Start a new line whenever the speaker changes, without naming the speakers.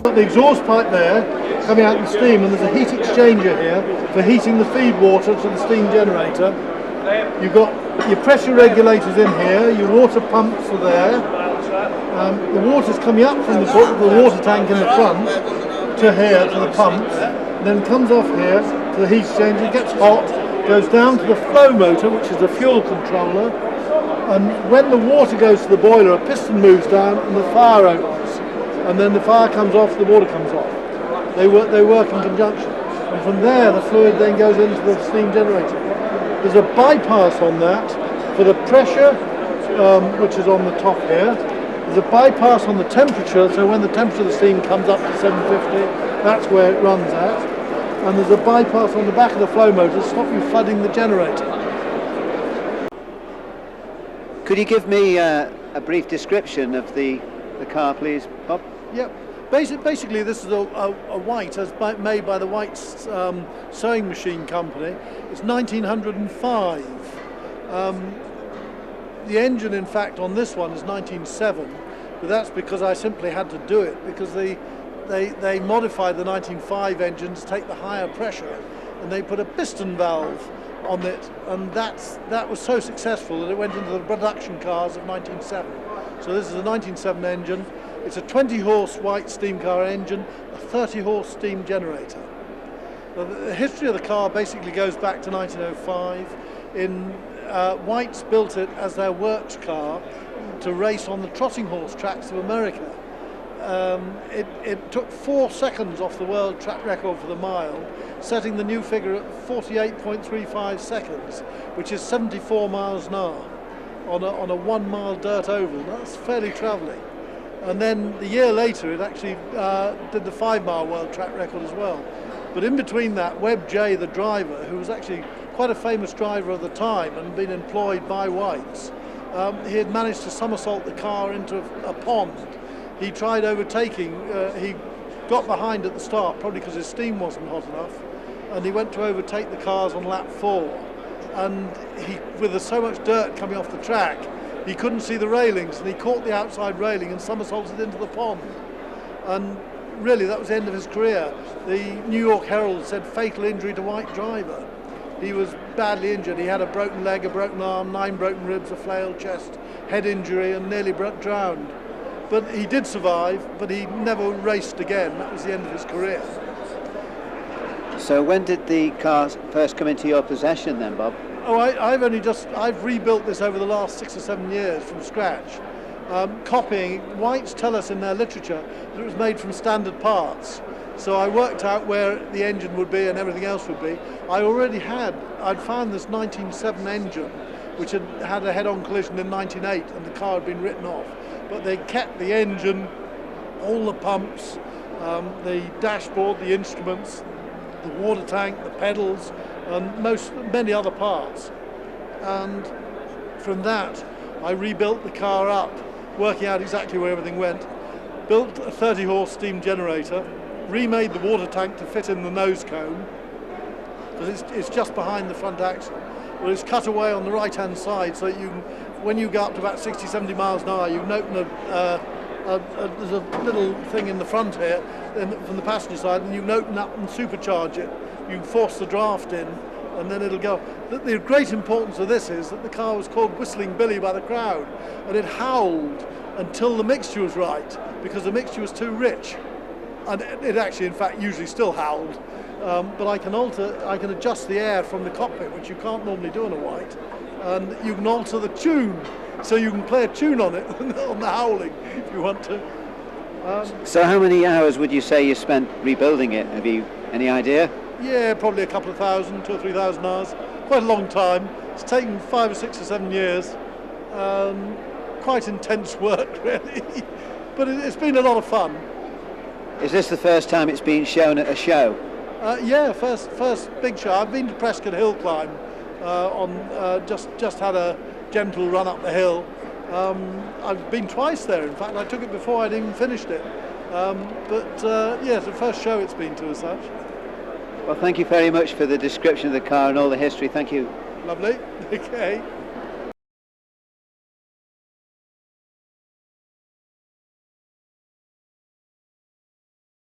Got the exhaust pipe there coming out in steam, and there's a heat exchanger here for heating the feed water to the steam generator. You've got your pressure regulators in here, your water pumps are there. The water's coming up from the water tank in the front to here, to the pumps, then comes off here to the heat exchanger, gets hot, goes down to the flow motor, which is the fuel controller, and when the water goes to the boiler, a piston moves down and the fire opens, and then the fire comes off, the water comes off. They work in conjunction, and from there the fluid then goes into the steam generator. There's a bypass on that for the pressure, which is on the top here. There's a bypass on the temperature, so when the temperature of the steam comes up to 750, that's where it runs at. And there's a bypass on the back of the flow motor to stop you flooding the generator.
Could you give me a brief description of the car, please, Bob?
Yep. Basically, this is a White, made by the White's sewing machine company. It's 1905. The engine, in fact, on this one is 1907, but that's because I simply had to do it, because they modified the 1905 engine to take the higher pressure, and they put a piston valve on it, and that was so successful that it went into the production cars of 1907. So this is a 1907 engine. It's a 20-horse White steam car engine, a 30-horse steam generator. Now, the history of the car basically goes back to 1905. White's built it as their works car to race on the trotting horse tracks of America. It took 4 seconds off the world track record for the mile, setting the new figure at 48.35 seconds, which is 74 miles an hour on a 1 mile dirt oval. That's fairly travelling. And then the year later it actually did the 5 mile world track record as well. But in between that, Webb Jay, the driver, who was actually quite a famous driver at the time and been employed by White's, he had managed to somersault the car into a pond. He tried overtaking, he got behind at the start, probably because his steam wasn't hot enough, and he went to overtake the cars on lap 4. And with so much dirt coming off the track, he couldn't see the railings, and he caught the outside railing and somersaulted into the pond. And really, that was the end of his career. The New York Herald said fatal injury to White driver. He was badly injured. He had a broken leg, a broken arm, 9 broken ribs, a flailed chest, head injury, and nearly drowned. But he did survive, but he never raced again. That was the end of his career.
So when did the car first come into your possession then, Bob?
Oh, I've rebuilt this over the last 6 or 7 years from scratch. Copying, Whites tell us in their literature that it was made from standard parts. So I worked out where the engine would be and everything else would be. I'd found this 1907 engine, which had a head-on collision in 1908, and the car had been written off. But they kept the engine, all the pumps, the dashboard, the instruments, the water tank, the pedals, and many other parts. And from that, I rebuilt the car up, working out exactly where everything went. Built a 30-horse steam generator, remade the water tank to fit in the nose cone, because it's just behind the front axle. Well, it's cut away on the right-hand side, so that when you go up to about 60, 70 miles an hour, you can open there's a little thing in the front here, from the passenger side, and you can open up and supercharge it. You can force the draft in, and then it'll go. The great importance of this is that the car was called Whistling Billy by the crowd, and it howled until the mixture was right, because the mixture was too rich. And it actually, in fact, usually still howled. But I can adjust the air from the cockpit, which you can't normally do on a White, and you can alter the tune, so you can play a tune on it, on the howling, if you want to.
So how many hours would you say you spent rebuilding it? Have you any idea?
Yeah, probably a couple of thousand, 2,000 or 3,000 hours. Quite a long time. It's taken 5 or 6 or 7 years. Quite intense work, really. But it's been a lot of fun.
Is this the first time it's been shown at a show?
Yeah, first big show. I've been to Prescott Hill Climb. Just had a gentle run up the hill. I've been twice there. In fact, I took it before I'd even finished it. Yeah, it's the first show it's been to as such.
Well, thank you very much for the description of the car and all the history. Thank you.
Lovely. Okay.